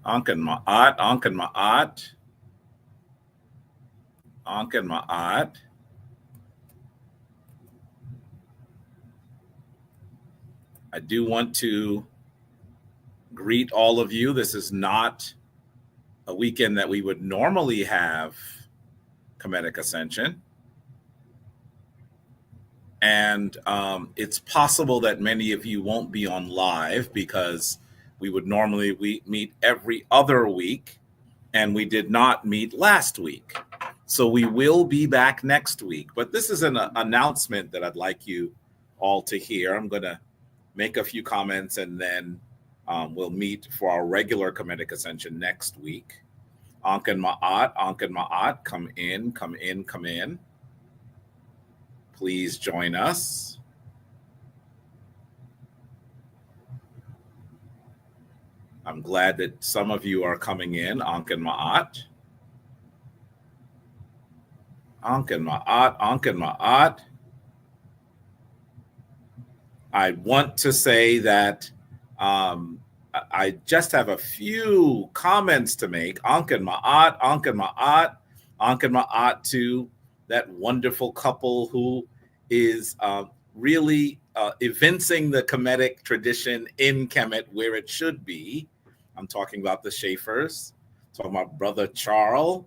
Anken Ma'at, Anken Ma'at, Anken Ma'at. I do want to greet all of you. This is not a weekend that we would normally have Kemetic Ascension. And it's possible that many of you won't be on live because we would normally meet every other week, and we did not meet last week. So we will be back next week. But this is an announcement that I'd like you all to hear. I'm going to make a few comments, and then we'll meet for our regular Kemetic Ascension next week. Anken Ma'at, come in, come in, come in. Please join us. I'm glad that some of you are coming in. Anken Ma'at. Anken Ma'at, Anken Ma'at. I want to say that I just have a few comments to make. Anken Ma'at, Anken Ma'at, Anken Ma'at to that wonderful couple who is really evincing the Kemetic tradition in Kemet where it should be. I'm talking about the Schaefer's, talking about Brother Charles,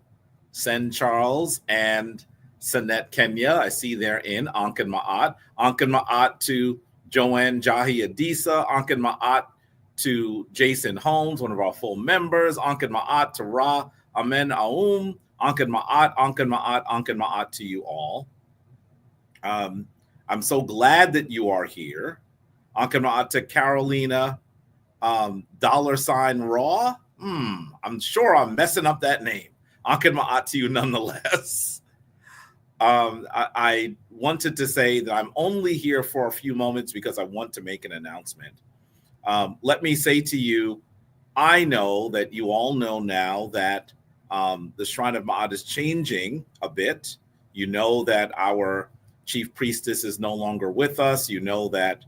Sen Charles, and Sanet Kenya. I see they're in. Anken Ma'at. Anken Ma'at to Joanne Jahi Adisa. Anken Ma'at to Jason Holmes, one of our full members. Anken Ma'at to Ra Amen Aum. Anken Ma'at, Anken Ma'at, Anken Ma'at to you all. I'm so glad that you are here. Anken Ma'at to Carolina $Raw. I'm sure I'm messing up that name. Anken Ma'at to you nonetheless. I wanted to say that I'm only here for a few moments because I want to make an announcement. Let me say to you, I know that you all know now that the Shrine of Ma'at is changing a bit. You know that our chief priestess is no longer with us. You know that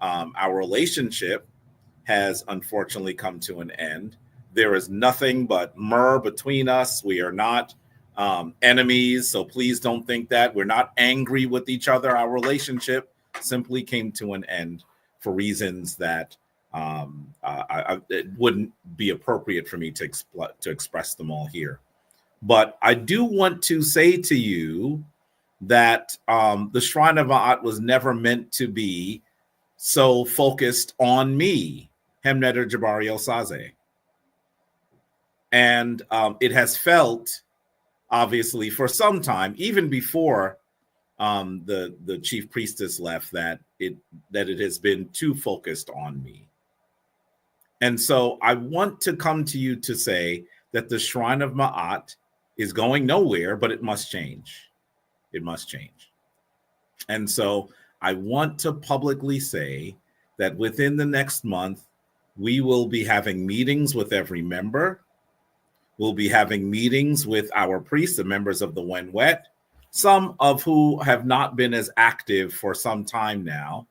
our relationship has unfortunately come to an end. There is nothing but myrrh between us. We are not enemies, so please don't think that. We're not angry with each other. Our relationship simply came to an end for reasons that it wouldn't be appropriate for me to express them all here. But I do want to say to you that the Shrine of Ma'at was never meant to be so focused on me, Hemnetter Jabari Osaze. And it has felt, obviously, for some time, even before the chief priestess left, that it has been too focused on me. And so I want to come to you to say that the Shrine of Ma'at is going nowhere, but it must change. It must change. And so I want to publicly say that within the next month, we will be having meetings with every member. We'll be having meetings with our priests, the members of the Wen Wet, some of who have not been as active for some time now.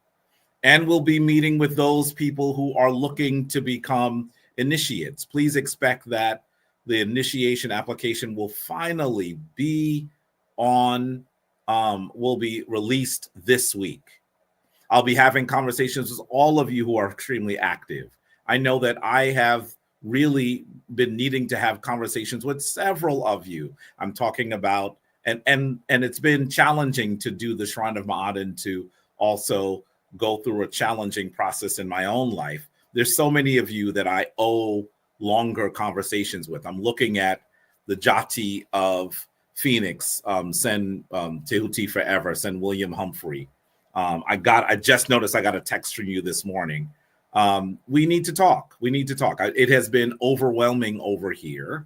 And we'll be meeting with those people who are looking to become initiates. Please expect that the initiation application will finally be will be released this week. I'll be having conversations with all of you who are extremely active. I know that I have really been needing to have conversations with several of you. I'm talking about, and it's been challenging to do the Shrine of Ma'at and to also go through a challenging process in my own life. There's so many of you that I owe longer conversations with. I'm looking at the Jati of Phoenix, Sen Tehuti Forever, Sen William Humphrey. I just noticed I got a text from you this morning. We need to talk. We need to talk. It has been overwhelming over here.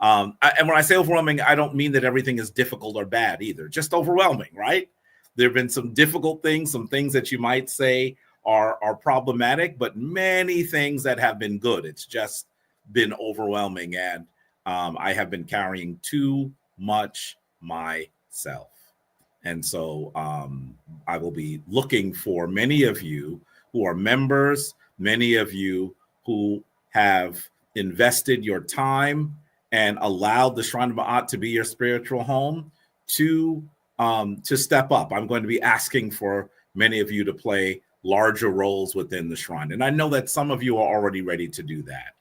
And when I say overwhelming, I don't mean that everything is difficult or bad either. Just overwhelming, right? There have been some difficult things, some things that you might say are problematic, but many things that have been good. It's just been overwhelming, and I have been carrying too much myself. And so I will be looking for many of you who are members, many of you who have invested your time and allowed the Shrine of Ma'at to be your spiritual home to step up. I'm going to be asking for many of you to play larger roles within the shrine. And I know that some of you are already ready to do that.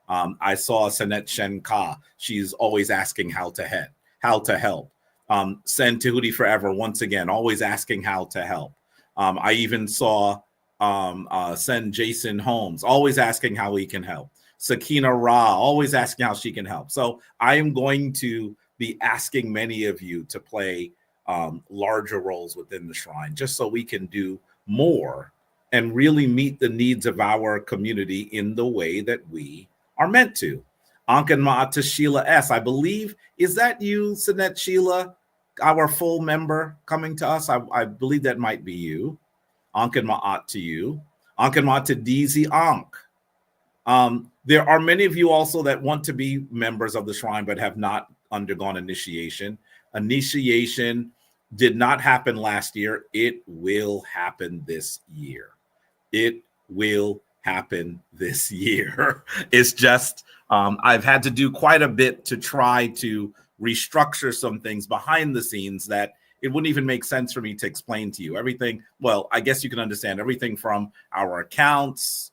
I saw Sanet Shen Ka. She's always asking how to help. Sen Tahuti Forever, once again, always asking how to help. I even saw Sen Jason Holmes, always asking how he can help. Sakina Ra, always asking how she can help. So I am going to be asking many of you to play larger roles within the shrine, just so we can do more and really meet the needs of our community in the way that we are meant to. Ankan Ma'ata Sheila S. I believe, is that you, Sanet Sheila, our full member coming to us? I believe that might be you. Ankan Ma'at to you. Ankan Ma'at to DZ Ankh. There are many of you also that want to be members of the shrine but have not undergone initiation. Initiation did not happen last year. It will happen this year. It will happen this year. It's just, I've had to do quite a bit to try to restructure some things behind the scenes that it wouldn't even make sense for me to explain to you. Everything, well, I guess you can understand everything from our accounts,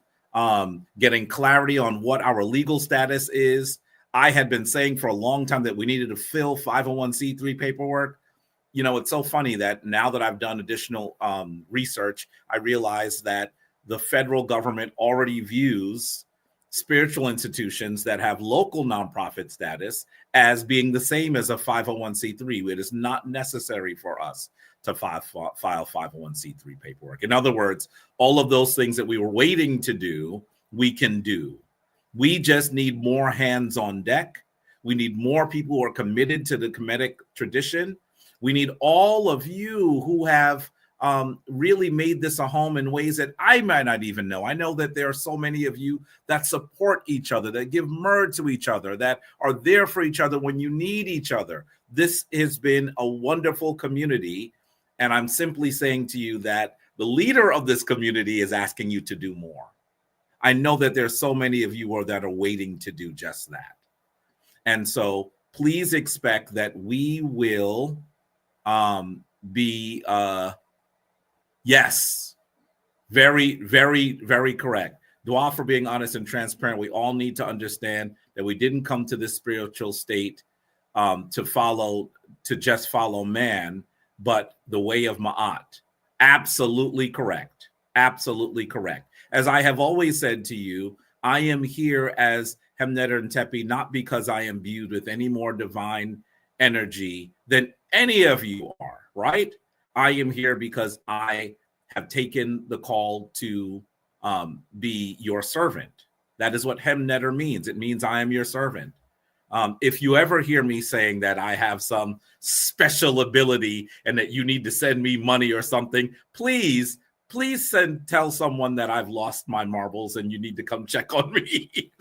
getting clarity on what our legal status is. I had been saying for a long time that we needed to fill 501c3 paperwork. You know, it's so funny that now that I've done additional research, I realized that the federal government already views spiritual institutions that have local nonprofit status as being the same as a 501c3. It is not necessary for us to file 501c3 paperwork. In other words, all of those things that we were waiting to do, we can do. We just need more hands on deck. We need more people who are committed to the Kemetic tradition. We need all of you who have really made this a home in ways that I might not even know. I know that there are so many of you that support each other, that give myrrh to each other, that are there for each other when you need each other. This has been a wonderful community. And I'm simply saying to you that the leader of this community is asking you to do more. I know that there's so many of you that are waiting to do just that. And so please expect that we will be yes, very, very, very correct. Dua for being honest and transparent. We all need to understand that we didn't come to this spiritual state to just follow man, but the way of Ma'at. Absolutely correct. Absolutely correct. As I have always said to you, I am here as Hemneter and Tepi, not because I am imbued with any more divine energy than any of you are, right? I am here because I have taken the call to be your servant. That is what Hemneter means. It means I am your servant. If you ever hear me saying that I have some special ability and that you need to send me money or something, please tell someone that I've lost my marbles and you need to come check on me.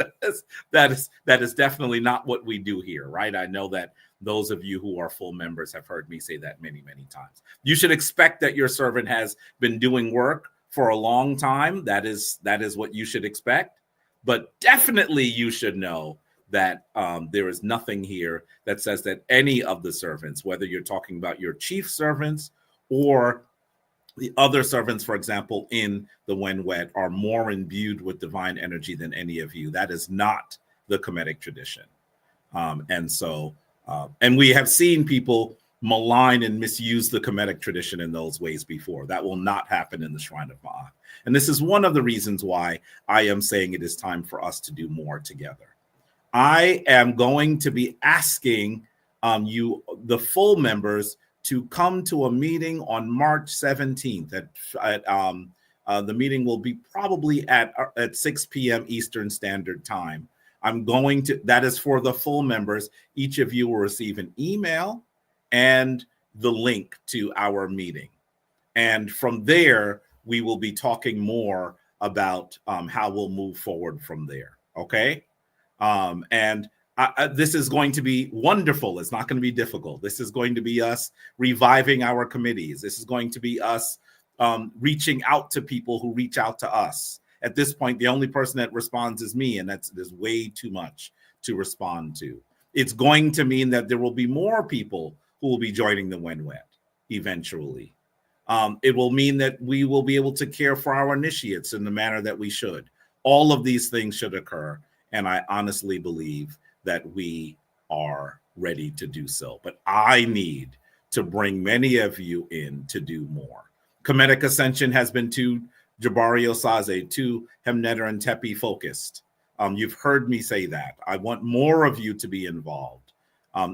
that is definitely not what we do here, right? I know that those of you who are full members have heard me say that many, many times. You should expect that your servant has been doing work for a long time. That is what you should expect. But definitely you should know that there is nothing here that says that any of the servants, whether you're talking about your chief servants or the other servants, for example, in the Wenwet, are more imbued with divine energy than any of you. That is not the Kemetic tradition. And we have seen people malign and misuse the Kemetic tradition in those ways before. That will not happen in the Shrine of Ma'at. And this is one of the reasons why I am saying it is time for us to do more together. I am going to be asking you, the full members, to come to a meeting on March 17th. The meeting will be probably at 6 p.m. Eastern Standard Time. That is for the full members. Each of you will receive an email and the link to our meeting. And from there, we will be talking more about how we'll move forward from there. Okay? This is going to be wonderful. It's not going to be difficult. This is going to be us reviving our committees. This is going to be us reaching out to people who reach out to us at this point, the only person that responds is me, and there's way too much to respond to. It's going to mean that there will be more people who will be joining the WenWet eventually. It will mean that we will be able to care for our initiates in the manner that we should. All of these things should occur, and I honestly believe that we are ready to do so. But I need to bring many of you in to do more. Kemetic Ascension has been too Jabari Osaze, too Hemnetter and Tepe focused. You've heard me say that. I want more of you to be involved.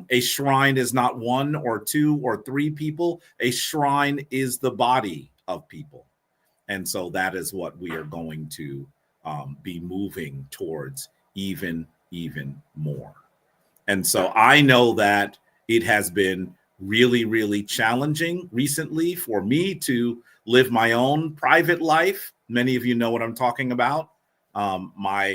A shrine is not one or two or three people. A shrine is the body of people. And so that is what we are going to be moving towards even more. And so I know that it has been really, really challenging recently for me to live my own private life. Many of you know what I'm talking about. Ending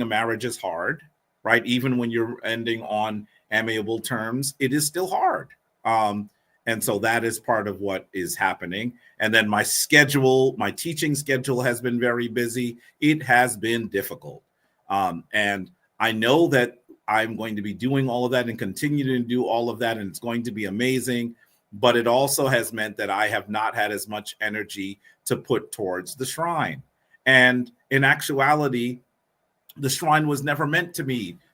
a marriage is hard, right? Even when you're ending on amiable terms, it is still hard. And so that is part of what is happening. And then my teaching schedule has been very busy. It has been difficult. And I know that I'm going to be doing all of that and continue to do all of that, and it's going to be amazing. But it also has meant that I have not had as much energy to put towards the shrine. And in actuality, the shrine was never meant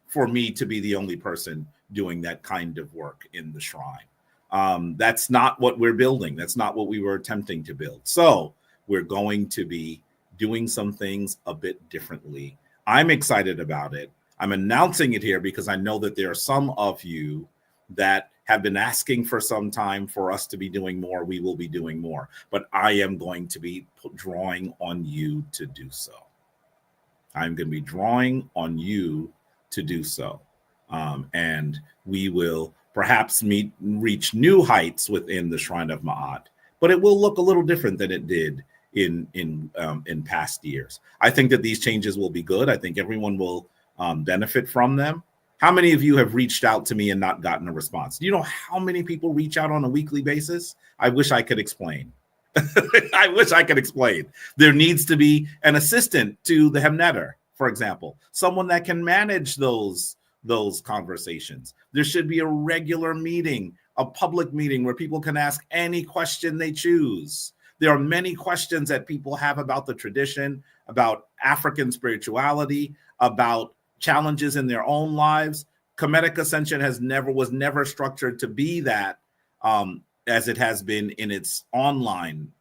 for me to be the only person doing that kind of work in the shrine. That's not what we're building. That's not what we were attempting to build. So we're going to be doing some things a bit differently. I'm excited about it. I'm announcing it here because I know that there are some of you that have been asking for some time for us to be doing more. We will be doing more, but I am going to be drawing on you to do so. I'm going to be drawing on you to do so. And we will perhaps reach new heights within the Shrine of Ma'at, but it will look a little different than it did in past years. I think that these changes will be good. I think everyone will benefit from them. How many of you have reached out to me and not gotten a response? Do you know how many people reach out on a weekly basis? I wish I could explain. I wish I could explain. There needs to be an assistant to the Hemnetter, for example, someone that can manage those conversations. There should be a regular meeting, a public meeting where people can ask any question they choose. There are many questions that people have about the tradition, about African spirituality, about challenges in their own lives. Kemetic Ascension was never structured to be that as it has been in its online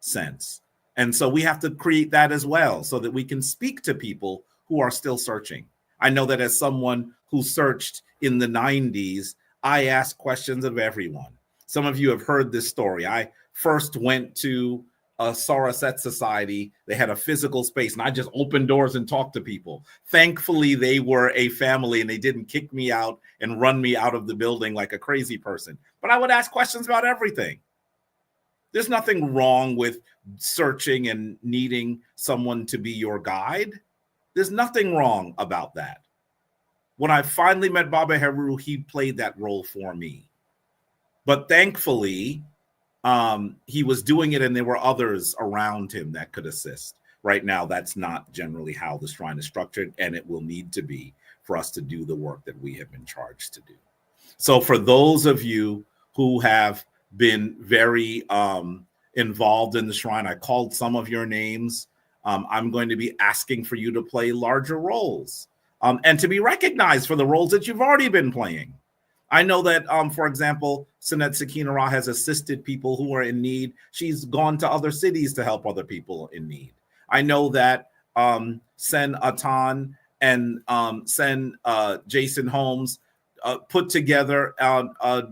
sense. And so we have to create that as well so that we can speak to people who are still searching. I know that as someone who searched in the 90s, I asked questions of everyone. Some of you have heard this story. I first went to a Soraset society. They had a physical space, and I just opened doors and talked to people. Thankfully, they were a family, and they didn't kick me out and run me out of the building like a crazy person. But I would ask questions about everything. There's nothing wrong with searching and needing someone to be your guide. There's nothing wrong about that. When I finally met Baba Heru, he played that role for me. But thankfully, he was doing it and there were others around him that could assist. Right now, that's not generally how the shrine is structured, and it will need to be for us to do the work that we have been charged to do. So for those of you who have been very involved in the shrine, I called some of your names. I'm going to be asking for you to play larger roles and to be recognized for the roles that you've already been playing. I know that, for example, Sinet Sakina Ra has assisted people who are in need. She's gone to other cities to help other people in need. I know that Sen Atan and Sen Jason Holmes put together a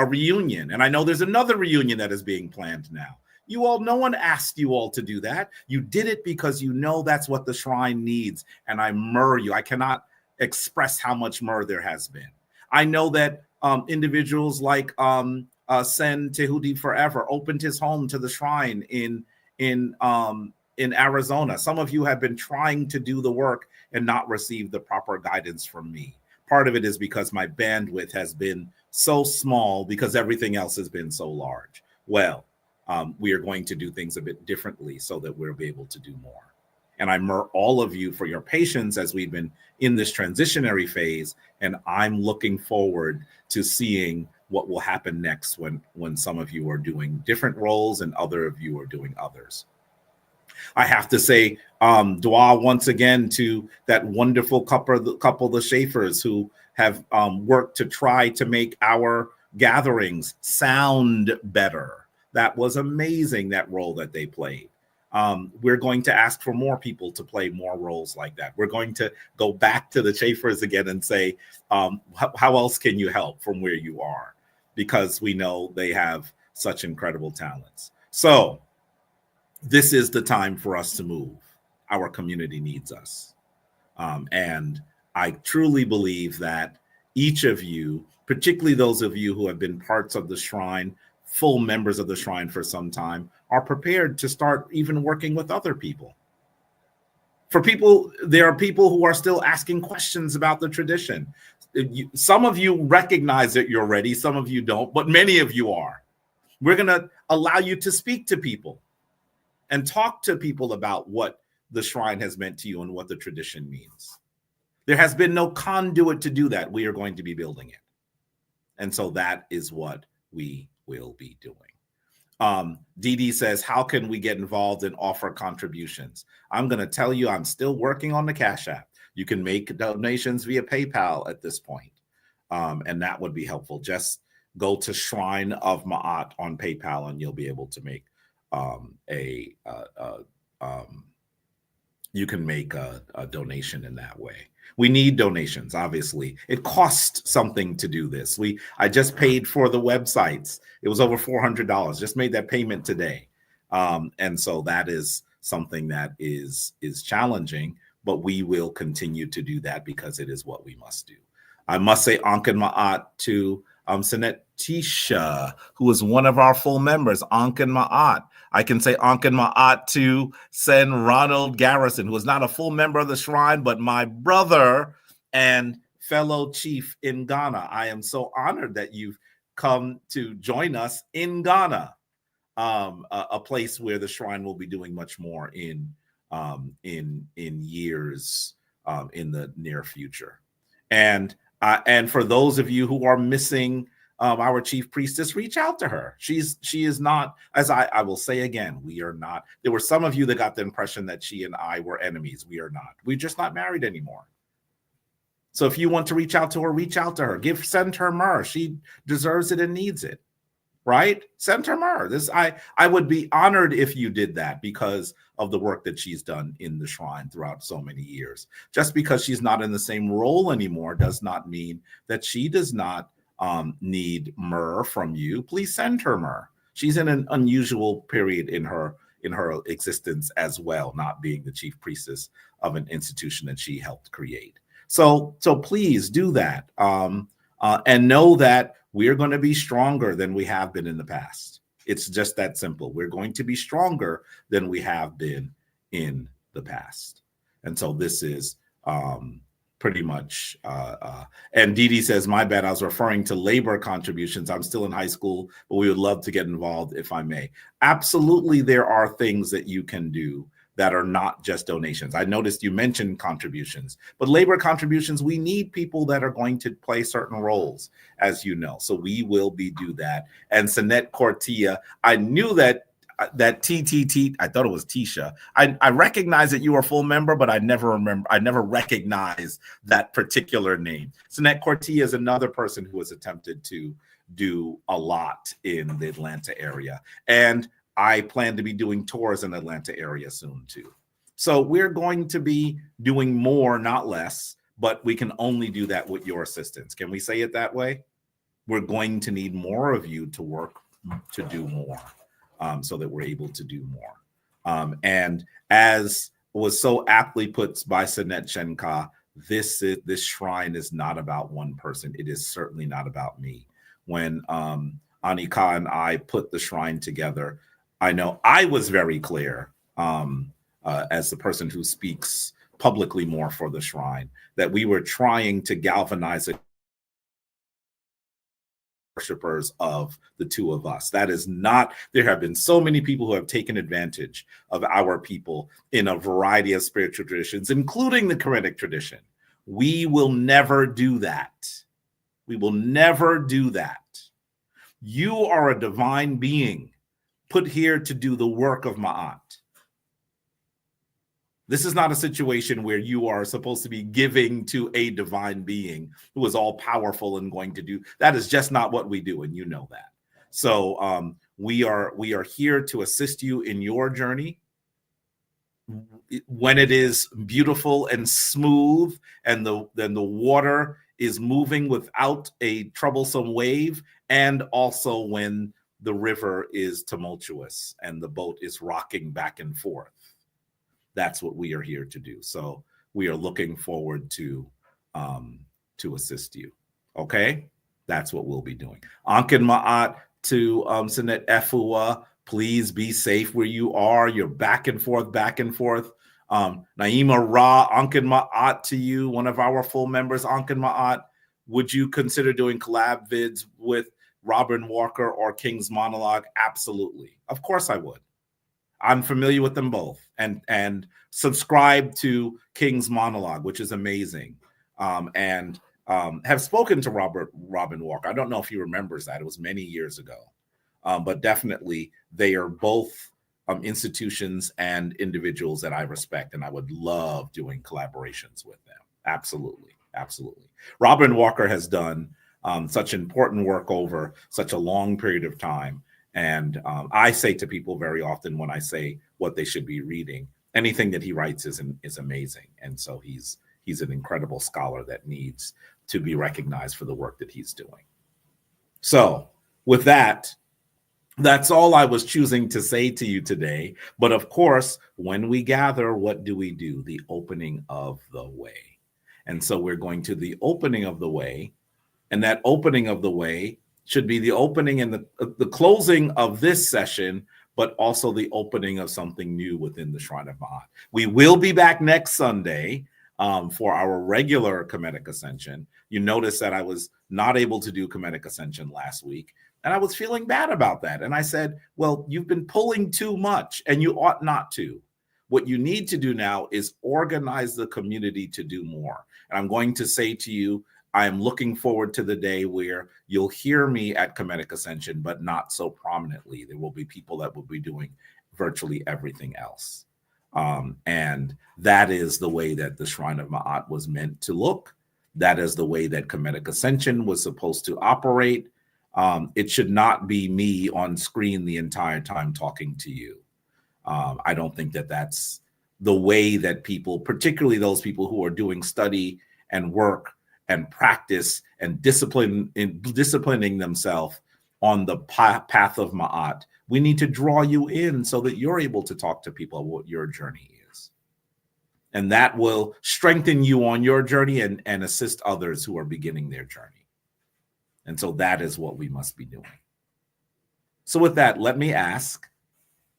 reunion. And I know there's another reunion that is being planned now. No one asked you all to do that. You did it because you know that's what the shrine needs. And I myrrh you. I cannot express how much myrrh there has been. I know that individuals like Sen Tehudi Forever opened his home to the shrine in Arizona. Some of you have been trying to do the work and not receive the proper guidance from me. Part of it is because my bandwidth has been so small because everything else has been so large. Well, we are going to do things a bit differently so that we'll be able to do more. And I admire all of you for your patience as we've been in this transitionary phase. And I'm looking forward to seeing what will happen next when some of you are doing different roles and other of you are doing others. I have to say, dua once again to that wonderful couple, the Schaefers, who have worked to try to make our gatherings sound better. That was amazing, that role that they played. We're going to ask for more people to play more roles like that. We're going to go back to the Schaefers again and say, how else can you help from where you are? Because we know they have such incredible talents. So this is the time for us to move. Our community needs us. And I truly believe that each of you, particularly those of you who have been parts of the Shrine, full members of the Shrine for some time, are prepared to start even working with other people. For people, there are people who are still asking questions about the tradition. Some of you recognize that you're ready, some of you don't, but many of you are. We're going to allow you to speak to people and talk to people about what the Shrine has meant to you and what the tradition means. There has been no conduit to do that. We are going to be building it. And so that is what we will be doing. Dee Dee says, how can we get involved and offer contributions? I'm going to tell you, I'm still working on the Cash App. You can make donations via PayPal at this point. And that would be helpful. Just go to Shrine of Ma'at on PayPal and you'll be able to make you can make a donation in that way. We need donations, obviously. It costs something to do this. I just paid for the websites. It was over $400. Just made that payment today. And so that is something that is challenging, but we will continue to do that because it is what we must do. I must say Anken Ma'at to Sanet Tisha, who is one of our full members, Anken Ma'at. I can say Anken Ma'at to Sen Ronald Garrison, who is not a full member of the Shrine, but my brother and fellow chief in Ghana. I am so honored that you've come to join us in Ghana, a place where the Shrine will be doing much more in years in the near future. And for those of you who are missing our chief priestess, reach out to her. She is not, as I will say again, we are not. There were some of you that got the impression that she and I were enemies. We are not. We're just not married anymore. So if you want to reach out to her, reach out to her. Send her myrrh. She deserves it and needs it. Right? Send her myrrh. I would be honored if you did that because of the work that she's done in the Shrine throughout so many years. Just because she's not in the same role anymore does not mean that she does not need myrrh from you. Please send her myrrh. She's in an unusual period in her existence as well, not being the chief priestess of an institution that she helped create. So please do that, and know that we're going to be stronger than we have been in the past. It's just that simple. We're going to be stronger than we have been in the past. And so this is pretty much, and Dee Dee says, my bad, I was referring to labor contributions. I'm still in high school, but we would love to get involved if I may. Absolutely, there are things that you can do that are not just donations. I noticed you mentioned contributions, but labor contributions, we need people that are going to play certain roles, as you know. So we will do that. And Sanet Cortia, I knew that TTT, I thought it was Tisha. I recognize that you were a full member, but I never recognized that particular name. Sanet Cortia is another person who has attempted to do a lot in the Atlanta area. And I plan to be doing tours in the Atlanta area soon too. So we're going to be doing more, not less, but we can only do that with your assistance. Can we say it that way? We're going to need more of you to work to do more, so that we're able to do more. And as was so aptly put by Sanet Shenka, this Shrine is not about one person. It is certainly not about me. When Anika and I put the Shrine together, I know I was very clear, as the person who speaks publicly more for the Shrine, that we were trying to galvanize a worshipers of the two of us. That is not, there have been so many people who have taken advantage of our people in a variety of spiritual traditions, including the Kemetic tradition. We will never do that. We will never do that. You are a divine being put here to do the work of Ma'at. This is not a situation where you are supposed to be giving to a divine being who is all powerful and going to do. That is just not what we do, and you know that. So we are here to assist you in your journey. When it is beautiful and smooth, and then the water is moving without a troublesome wave, and also when the river is tumultuous and the boat is rocking back and forth. That's what we are here to do. So we are looking forward to assist you. Okay, that's what we'll be doing. Ankin Ma'at to Sinet Efua. Please be safe where you are. You're back and forth, back and forth. Naima Ra, Ankin Ma'at to you, one of our full members. Ankin Ma'at, would you consider doing collab vids with Robin Walker or King's Monologue? Absolutely. Of course I would. I'm familiar with them both, and subscribe to King's Monologue, which is amazing, and have spoken to Robin Walker. I don't know if he remembers that. It was many years ago, but definitely they are both institutions and individuals that I respect, and I would love doing collaborations with them. Absolutely, absolutely. Robin Walker has done such important work over such a long period of time. And I say to people very often when I say what they should be reading, anything that he writes is amazing. And so he's an incredible scholar that needs to be recognized for the work that he's doing. So with that, that's all I was choosing to say to you today. But of course, when we gather, what do we do? The opening of the way. And so we're going to the opening of the way. And that opening of the way should be the opening and the closing of this session, but also the opening of something new within the Shrine of Ma'at. We will be back next Sunday for our regular Kemetic Ascension. You notice that I was not able to do Kemetic Ascension last week, and I was feeling bad about that. And I said, well, you've been pulling too much, and you ought not to. What you need to do now is organize the community to do more. And I'm going to say to you, I am looking forward to the day where you'll hear me at Kemetic Ascension, but not so prominently. There will be people that will be doing virtually everything else. And that is the way that the Shrine of Ma'at was meant to look. That is the way that Kemetic Ascension was supposed to operate. It should not be me on screen the entire time talking to you. I don't think that that's the way that people, particularly those people who are doing study and work and practice and disciplining themselves on the path of Ma'at, we need to draw you in so that you're able to talk to people about what your journey is. And that will strengthen you on your journey and assist others who are beginning their journey. And so that is what we must be doing. So with that, let me ask,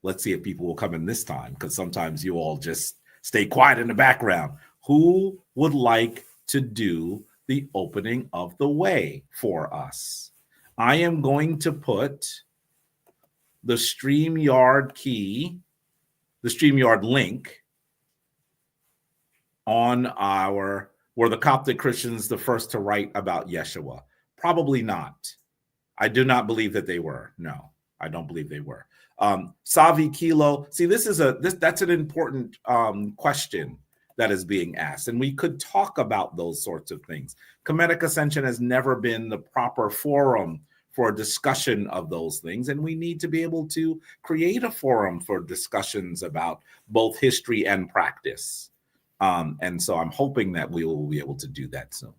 let's see if people will come in this time, because sometimes you all just stay quiet in the background. Who would like to do the opening of the way for us? I am going to put the StreamYard key, the StreamYard link on were the Coptic Christians the first to write about Yeshua? Probably not. I do not believe that they were. No, I don't believe they were. Savi Kilo, see, that's an important question that is being asked, and we could talk about those sorts of things. Kemetic Ascension has never been the proper forum for a discussion of those things, and we need to be able to create a forum for discussions about both history and practice. And so I'm hoping that we will be able to do that soon.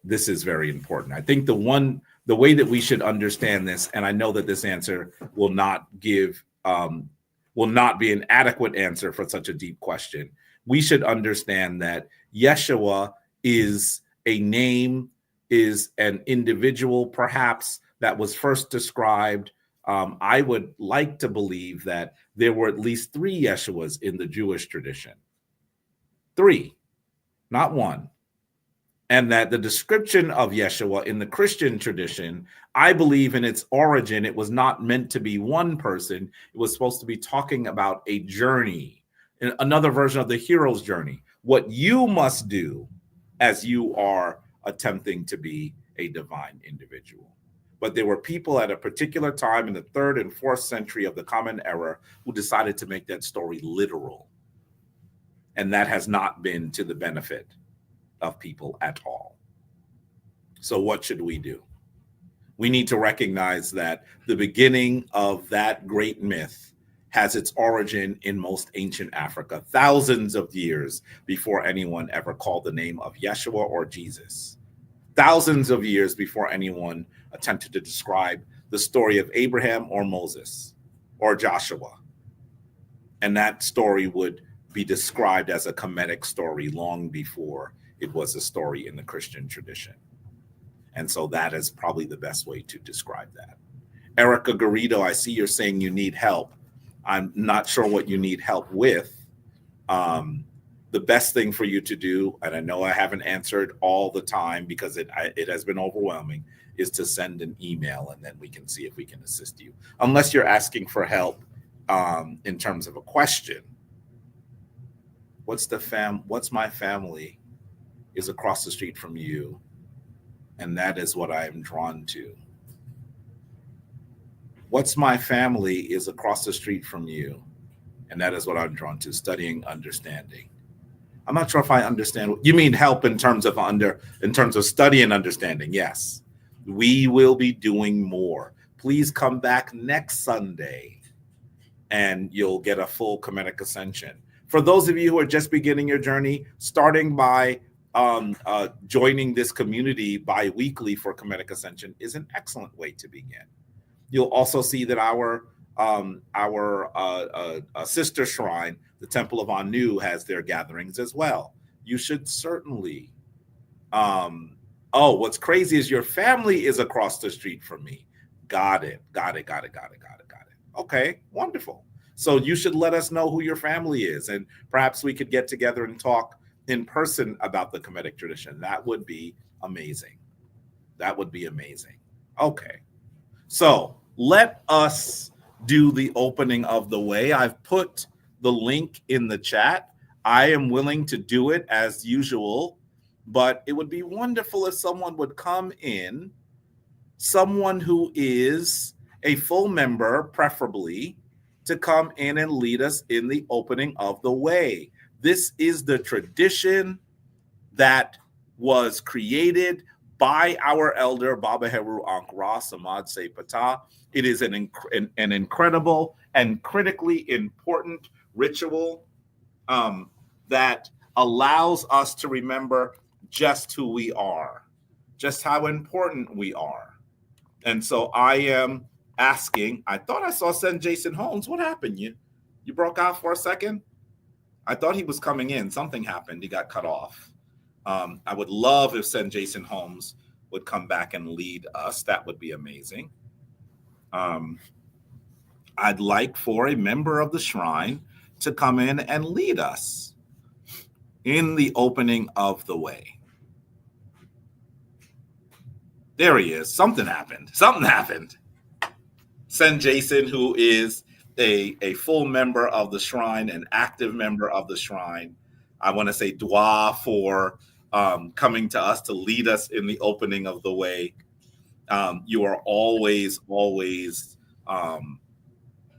This is very important. I think the way that we should understand this, and I know that this answer will not be an adequate answer for such a deep question. We should understand that Yeshua is a name, is an individual, perhaps, that was first described. I would like to believe that there were at least 3 Yeshuas in the Jewish tradition. 3, not 1. And that the description of Yeshua in the Christian tradition, I believe in its origin, it was not meant to be one person. It was supposed to be talking about a journey, another version of the hero's journey, what you must do as you are attempting to be a divine individual. But there were people at a particular time in the 3rd and 4th century of the Common Era who decided to make that story literal. And that has not been to the benefit of people at all. So what should we do? We need to recognize that the beginning of that great myth has its origin in most ancient Africa, thousands of years before anyone ever called the name of Yeshua or Jesus. Thousands of years before anyone attempted to describe the story of Abraham or Moses or Joshua. And that story would be described as a Kemetic story long before it was a story in the Christian tradition. And so that is probably the best way to describe that. Erica Garrido, I see you're saying you need help. I'm not sure what you need help with. The best thing for you to do, and I know I haven't answered all the time because it has been overwhelming, is to send an email, and then we can see if we can assist you. Unless you're asking for help in terms of a question. What's my family is across the street from you, and that is what I am drawn to. What's my family is across the street from you, and that is what I'm drawn to, studying understanding. I'm not sure if I understand. You mean help in terms of study and understanding? Yes, we will be doing more. Please come back next Sunday, and you'll get a full Kemetic Ascension. For those of you who are just beginning your journey, starting by joining this community bi-weekly for Kemetic Ascension is an excellent way to begin. You'll also see that our sister shrine, the Temple of Anu, has their gatherings as well. You should certainly. What's crazy is your family is across the street from me. Got it. Okay, wonderful. So you should let us know who your family is, and perhaps we could get together and talk in person about the Kemetic tradition. That would be amazing. Okay. So let us do the opening of the way. I've put the link in the chat. I am willing to do it as usual, but it would be wonderful if someone would come in, someone who is a full member, preferably, to come in and lead us in the opening of the way. This is the tradition that was created by our elder, Baba Heru Ankh Ra Samad Se Patah. It is an incredible and critically important ritual that allows us to remember just who we are, just how important we are. And so I am asking, I thought I saw Sen Jason Holmes. What happened? You broke out for a second? I thought he was coming in. Something happened. He got cut off. I would love if Sen Jason Holmes would come back and lead us. That would be amazing. I'd like for a member of the shrine to come in and lead us in the opening of the way. There he is. Something happened. Sen Jason, who is a full member of the shrine, an active member of the shrine. I want to say dua for coming to us to lead us in the opening of the way. You are always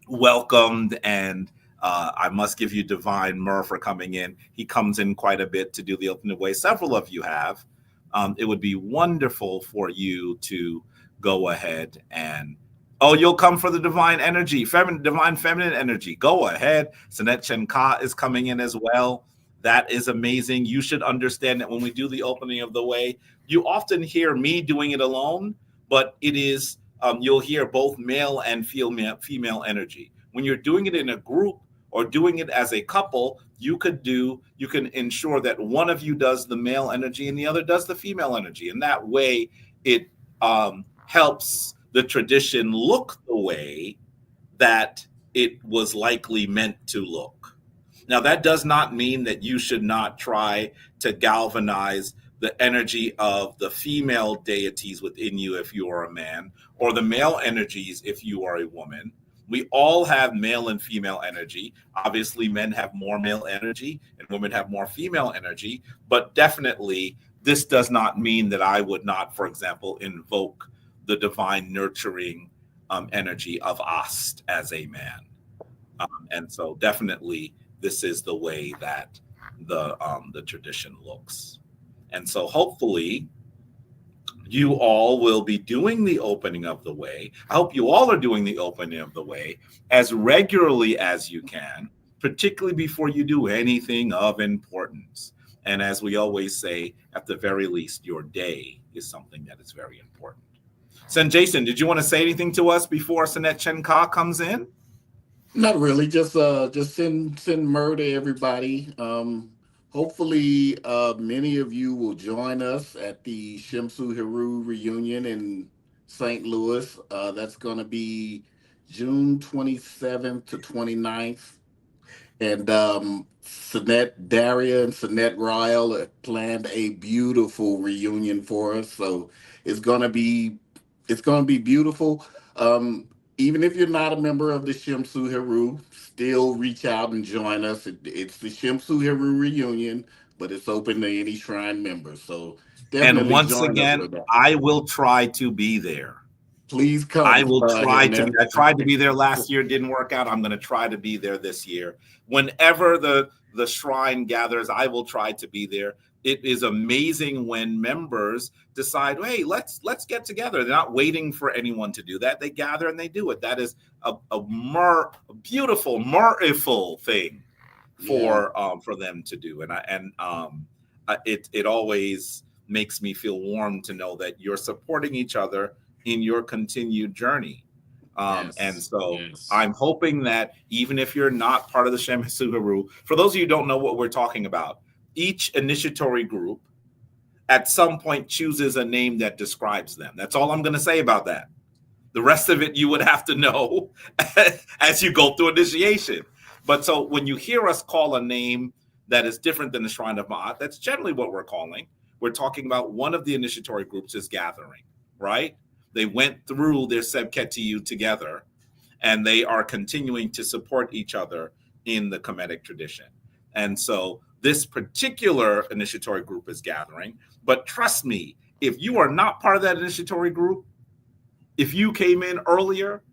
welcomed, and I must give you divine myrrh for coming in. He comes in quite a bit to do the opening of the way. Several of you have. It would be wonderful for you to go ahead and you'll come for the divine energy, divine feminine energy. Go ahead. Sanet Chenka is coming in as well. That is amazing. You should understand that when we do the opening of the way, you often hear me doing it alone, but it is, you'll hear both male and female energy. When you're doing it in a group or doing it as a couple, you can ensure that one of you does the male energy and the other does the female energy. And that way it helps the tradition look the way that it was likely meant to look. Now, that does not mean that you should not try to galvanize the energy of the female deities within you if you are a man, or the male energies if you are a woman. We all have male and female energy. Obviously, men have more male energy and women have more female energy, but definitely this does not mean that I would not, for example, invoke the divine nurturing energy of Ast as a man. And so definitely this is the way that the tradition looks. And so hopefully you all will be doing the opening of the way. I hope you all are doing the opening of the way as regularly as you can, particularly before you do anything of importance. And as we always say, at the very least, your day is something that is very important. Sen Jason, did you want to say anything to us before Sanet Chenka comes in? Not really. Just send myrrh to everybody. Hopefully, many of you will join us at the Shemsu Heru reunion in St. Louis. That's going to be June 27th to 29th. And Sinette Daria and Sinette Ryle have planned a beautiful reunion for us. So it's gonna be it's gonna be beautiful. Even if you're not a member of the Shemsu Heru, still reach out and join us. It's the Shemsu Heru reunion, but it's open to any shrine member. So And definitely once join us again, for that. I will try to be there. Please I come, will try to be. Himnet. I tried to be there last year, didn't work out. I'm going to try to be there this year. Whenever the shrine gathers, I will try to be there. It is amazing when members decide, hey, let's get together. They're not waiting for anyone to do that. They gather and they do it. That is a beautiful, merciful thing Yeah. for them to do. It always makes me feel warm to know that you're supporting each other in your continued journey. And Yes. so Yes. I'm hoping that even if you're not part of the Shemasuharu, for those of you who don't know what we're talking about, each initiatory group at some point chooses a name that describes them. That's all I'm going to say about that. The rest of it you would have to know as you go through initiation. But so when you hear us call a name that is different than the Shrine of Ma'at, that's generally what we're calling. We're talking about one of the initiatory groups is gathering, right? They went through their Sebketiyu together, and they are continuing to support each other in the Kemetic tradition. And so this particular initiatory group is gathering. But trust me, if you are not part of that initiatory group, if you came in earlier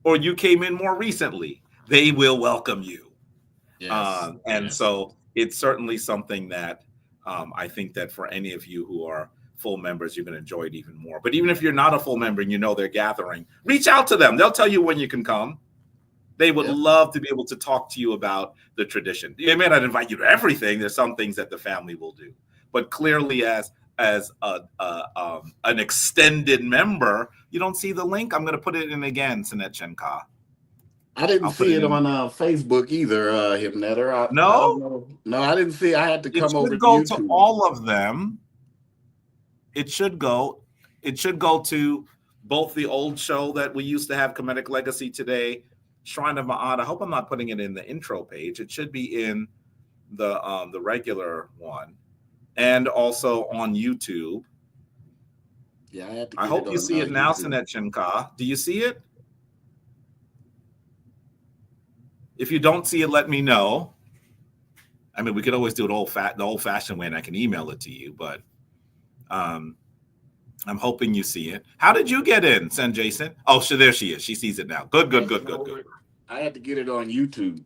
or you came in more recently, they will welcome you. Yes. And Yes. so it's certainly something that I think that for any of you who are full members, you're going to enjoy it even more. But even if you're not a full member and you know they're gathering, reach out to them. They'll tell you when you can come. They would Yep. love to be able to talk to you about the tradition. They may not invite you to everything. There's some things that the family will do, but clearly, an extended member, you don't see the link. I'm going to put it in again, Sanet Chenka. I didn't I'll put see it it in. on Facebook either, Himnetter. I don't No, know. No, I didn't see. I had to it come over should to go to YouTube. all of them. It should go. It should go to both the old show that we used to have, Kemetic Legacy Today, Shrine of Ma'at. I hope I'm not putting it in the intro page. It should be in the regular one, and also on YouTube. Yeah, I had to I get it hope you on see it now, YouTube. Sanet Chenka. Do you see it? If you don't see it, let me know. I mean, we could always do it the old fashioned way, and I can email it to you. But um, I'm hoping you see it. How did you get in, Sen Jason? Oh, so there she is. She sees it now. Good, I good, had to good, go good, good. over. I had to get it on YouTube.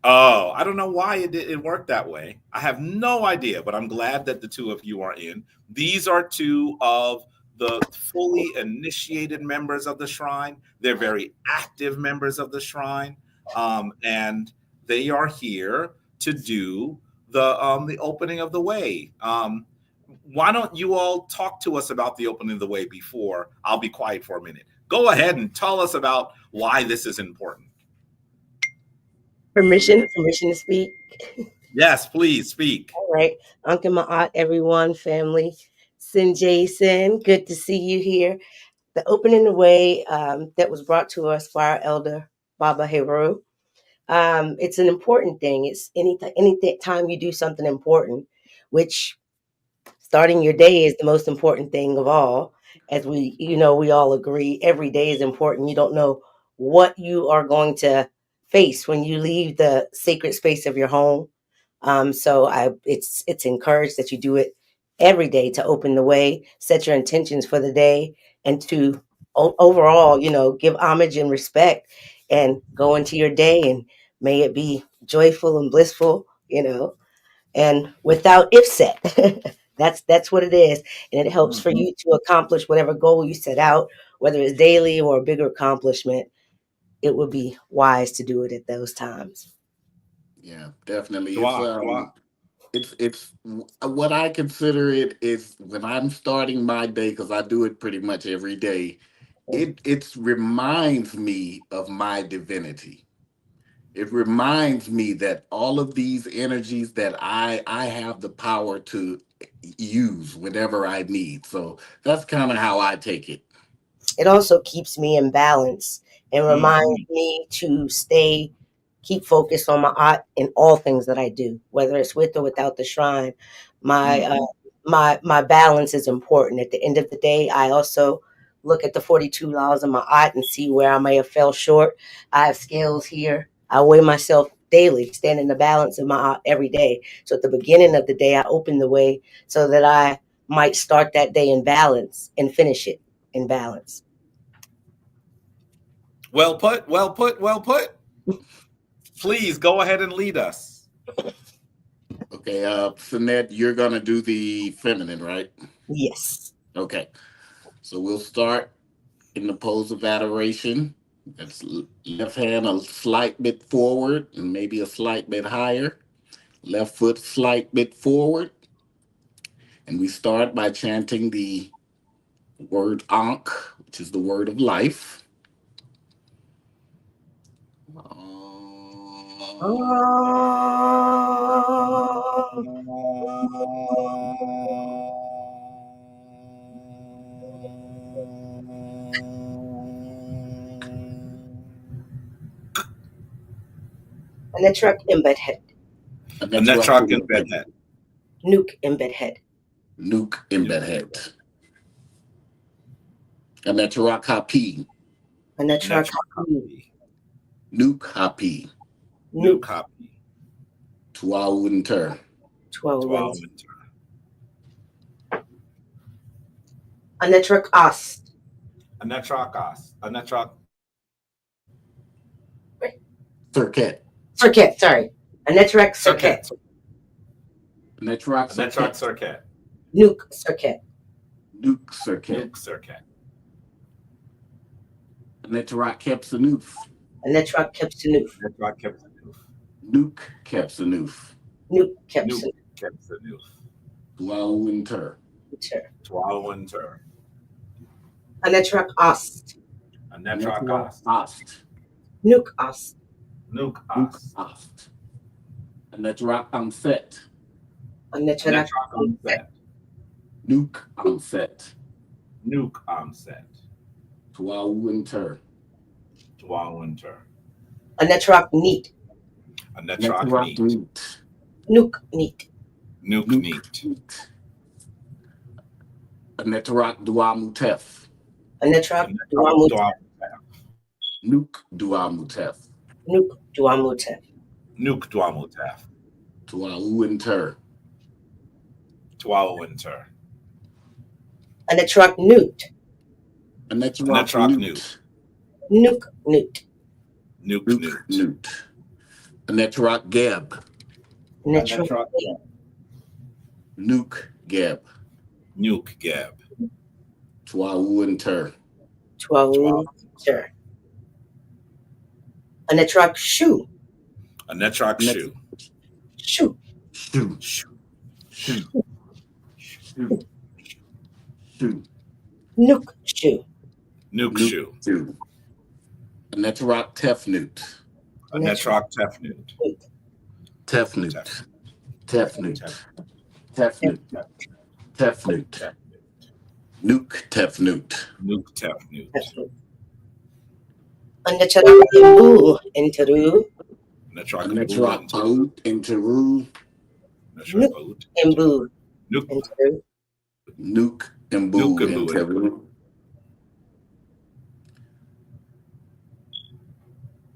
Oh, I don't know why it worked that way. I have no idea, but I'm glad that the two of you are in. These are two of the fully initiated members of the shrine. They're very active members of the shrine, and they are here to do the opening of the way. Why don't you all talk to us about the opening of the way before I'll be quiet for a minute? Go ahead and tell us about why this is important. Sinette. Permission to speak. Yes, please speak. All right. Uncle Ma'at, everyone, family. Sin Jason, good to see you here. The opening the way that was brought to us by our elder, Baba Heru. It's an important thing. It's any time you do something important, which starting your day is the most important thing of all. As we all agree, every day is important. You don't know what you are going to face when you leave the sacred space of your home. It's encouraged that you do it every day to open the way, set your intentions for the day, and to overall, give homage and respect, and go into your day, and may it be joyful and blissful, and without if set. That's what it is, and it helps for you to accomplish whatever goal you set out, whether it's daily or a bigger accomplishment. It would be wise to do it at those times. Yeah, definitely. Dua, Dua. It's what I consider it is when I'm starting my day, because I do it pretty much every day. It reminds me of my divinity. It reminds me that all of these energies that I have the power to use whenever I need. So that's kind of how I take it. It also keeps me in balance and reminds Mhm. me to keep focused on my art in all things that I do, whether it's with or without the shrine. My Mhm. my balance is important. At the end of the day, I also look at the 42 laws of my art and see where I may have fell short. I have scales here. I weigh myself daily, stand in the balance of my art every day. So at the beginning of the day, I open the way so that I might start that day in balance and finish it in balance. Well put, well put, well put. Please go ahead and lead us. Okay, Sinette, you're gonna do the feminine, right? Yes. Okay, so we'll start in the pose of adoration. That's left hand a slight bit forward and maybe a slight bit higher. Left foot slight bit forward. And we start by chanting the word Ankh, which is the word of life. Oh. Anetrak embed head. And And that's that rock truck in bed head. Nuke embed head. Nuke embed head. And that's rock happy. Anetrak Copy. Nuke happy. New nuke copy. Tua winter. 12 To our wins. winter. Anetrak ast. And that truck us. And that truck. Circuit. Circuit, sorry. Anetrak circuit. Circuit. And that's rock And that truck circuit. circuit. Nuke circuit. Nuke circuit. Nuke circuit. And that's rock Kepsanoof. Anetrak kepsanoof. That truck kept the noof. Nuke Kepsanoof. Nuke Nuke kepsanoof. kept the noof. Tua winter. To our winter. Anetrak ast. And that And that's truck rock us. ast. Nuke ast. Nuke Nuke us. ast. And that's rock onset. And that Anetrak truck on set. Nuke onset. Nuke on set. Tua winter. To our winter. Anetrak neat. And that And that's truck rock neat. neat. Nuke neat. Nuke Nuke neat. neat. And that's rock Dua Mutef. Anetrak And that duamut. truck Nuke Dua Mutef. Nuke duamutef. Nuke Dwamutaf. Tua winter. To our winter. Anetrak newt. And that's And that rock truck newt. Nuke newt. Nuke Nuke newt. newt. And that's rock Geb. And that Anetrak truck Nuke Geb. nuke gab. Tua winter. 12 sure. Anetrak shoe. And that truck And shoe. Shoe. Shoe. Shoe. Shoe. Shoe. Shoe. Nuke shoe. Nuke shoe. Shoe. And that's rock Tefnut. And that truck tefnut. Tefnut. Tefnut. Tefnut. Tefnut. Nuke Tefnut. Nuke tefnut. Anetrak imbu interu. And that truck And that's boot rock into Paut and Teru. that truck boot. Imbu Nuke interu. Nuke and Nuke Boo and and Boo. Teru.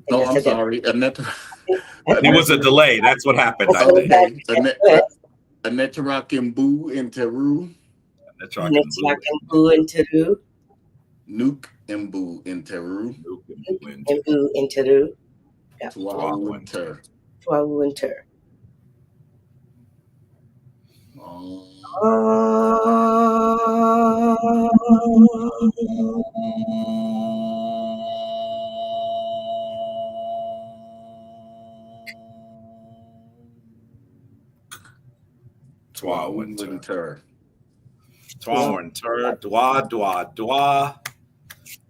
And Oh, that's I'm a good. sorry. Annette. It was a delay. That's what happened, That's I a good. think. Okay. Good. Annette Rock and Boo and Teru. That's And rocking it's Boo. rocking Boo and Teru. Nuke and Boo and Teru. Nuke and Boo and And Boo and Teru. Yeah. Tuau and Ter. Tuau and Ter. Tuau and Ter. Tuau and Ter. Dwa, dwa, dwa.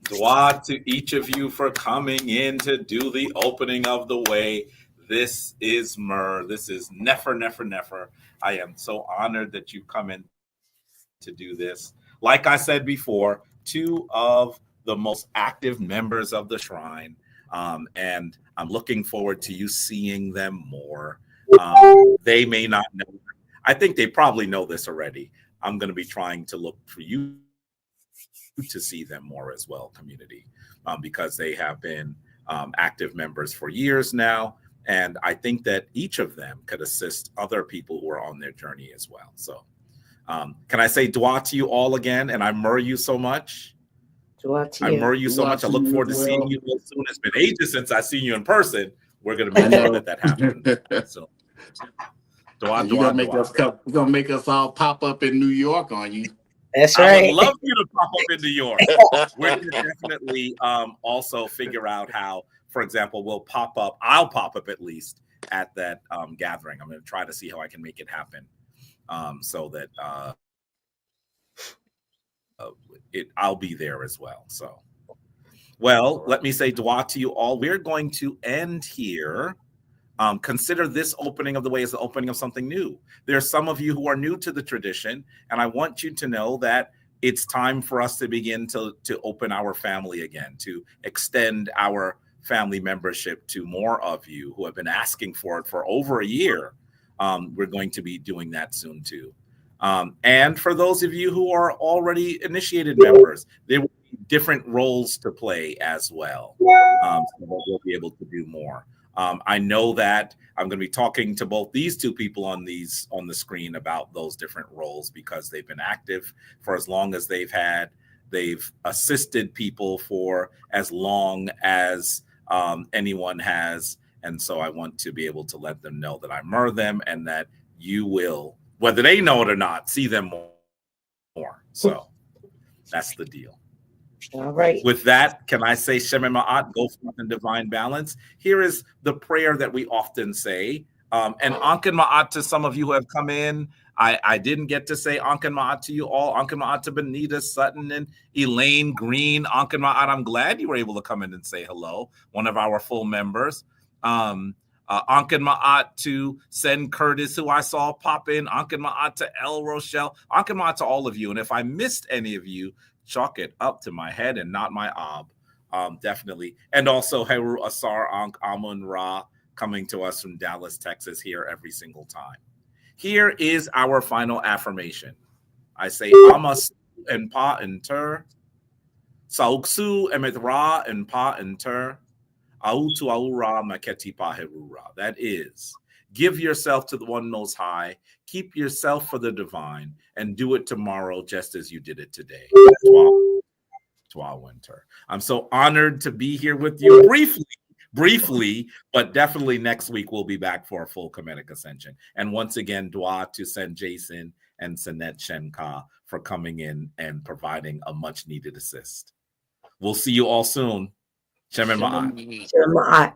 Dwa to each of you for coming in to do the opening of the way. This is Myrrh. This is Nefer, Nefer, Nefer. I am so honored that you come in to do this. Like I said before, two of the most active members of the shrine. And I'm looking forward to you seeing them more. They may not know. I think they probably know this already. I'm going to be trying to look for you to see them more as well, community, because they have been active members for years now. And I think that each of them could assist other people who are on their journey as well. So can I say dua to you all again? And I myrrh you so much. I myrrh you so much. I look forward to seeing you soon. It's been ages since I've seen you in person. We're going to make sure that happens. So you're gonna make us all pop up in New York on you. That's right. I would love you to pop up in New York. We're going to definitely also figure out how, for example, I'll pop up at least at that gathering. I'm going to try to see how I can make it happen so that I'll be there as well. So, well, let me say dua to you all. We're going to end here. Consider this opening of the way as the opening of something new. There are some of you who are new to the tradition, and I want you to know that it's time for us to begin to open our family again, to extend our family membership to more of you who have been asking for it for over a year. We're going to be doing that soon too. And for those of you who are already initiated members, there will be different roles to play as well. So that we'll be able to do more. I know that I'm going to be talking to both these two people on the screen about those different roles because they've been active for as long as they've had. They've assisted people for as long as anyone has. And so I want to be able to let them know that I myrrh them and that you will, whether they know it or not, see them more. So that's the deal. All right. With that, can I say Shema Ma'at, go forth in divine balance? Here is the prayer that we often say. And Ankin Ma'at to some of you who have come in. I didn't get to say Ankin Ma'at to you all. Ankin Ma'at to Benita Sutton and Elaine Green. Ankin Ma'at, I'm glad you were able to come in and say hello, one of our full members. Ankin Ma'at to Sen Curtis, who I saw pop in. Ankin Ma'at to El Rochelle. Ankin Ma'at to all of you. And if I missed any of you, chalk it up to my head and not my ob. Definitely. And also Heru Asar Ankh Amun Ra coming to us from Dallas, Texas here every single time. Here is our final affirmation. I say Amas and Pa and Ter, Sauksu Emet Ra and Pa and Ter, Autu Aura Maketi Pa Heru Ra. That is, give yourself to the one most high, keep yourself for the divine, and do it tomorrow just as you did it today. Twa Winter. I'm so honored to be here with you briefly, but definitely next week we'll be back for a full Kemetic Ascension. And once again, dua to Sen Jason and Sanet Shenka for coming in and providing a much needed assist. We'll see you all soon. Shema Ma'at. Ma'at.